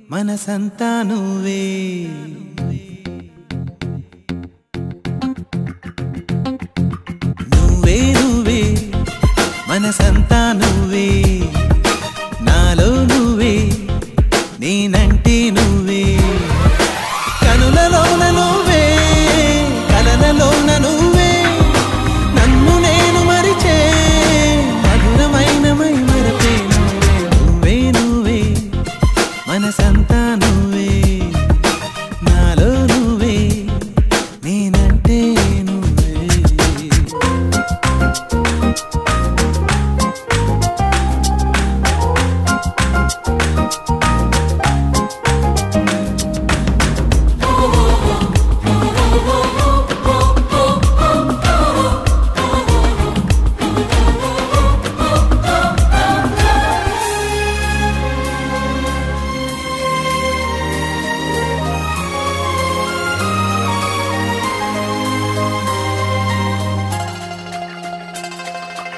మనసంతా నువ్వే నువ్వే నువ్వే మనసంతా నువ్వే నాలో నువ్వే నేనంటే నువ్వే కనులలోన నువ్వే కలలలోన నువ్వే నన్ను నేను మరిచే మధురమైన మైమరపే నువ్వే నువ్వే మనసంతా నువ్వే నాలో నువ్వే నేనంటే నువ్వే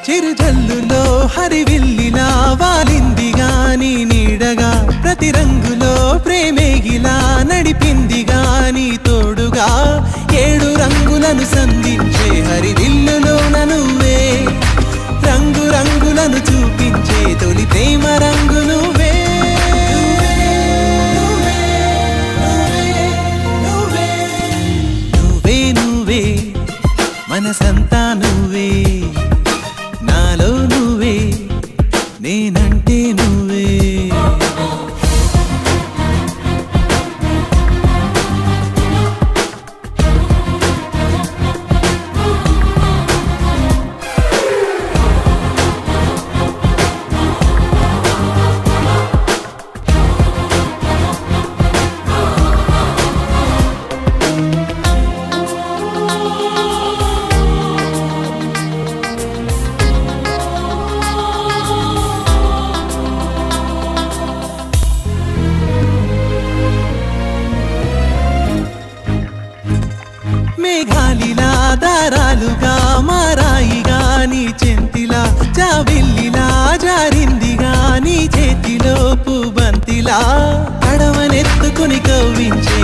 చిరుజల్లులో హరివిల్లిలా వాలింది గాని నీడగా ప్రతి రంగులో ప్రేమేగిలా నడిపింది గాని తోడుగా ఏడు రంగులను సంధించే హరివిల్లులోన నువ్వే రంగు రంగులను చూపించే తొలి ప్రేమ రంగు నువ్వే నువ్వే నువ్వే మనసంతా నువ్వే నాలో నువ్వే నేనంటే నువ్వే మేఘాలిలా దారాలుగా మారాయిగా నీ చెంతిలా జాబిల్లిలా జారిందిగా నీ చేతిలో పువ్వంతిలా కడవనెత్తుకుని కవ్వించే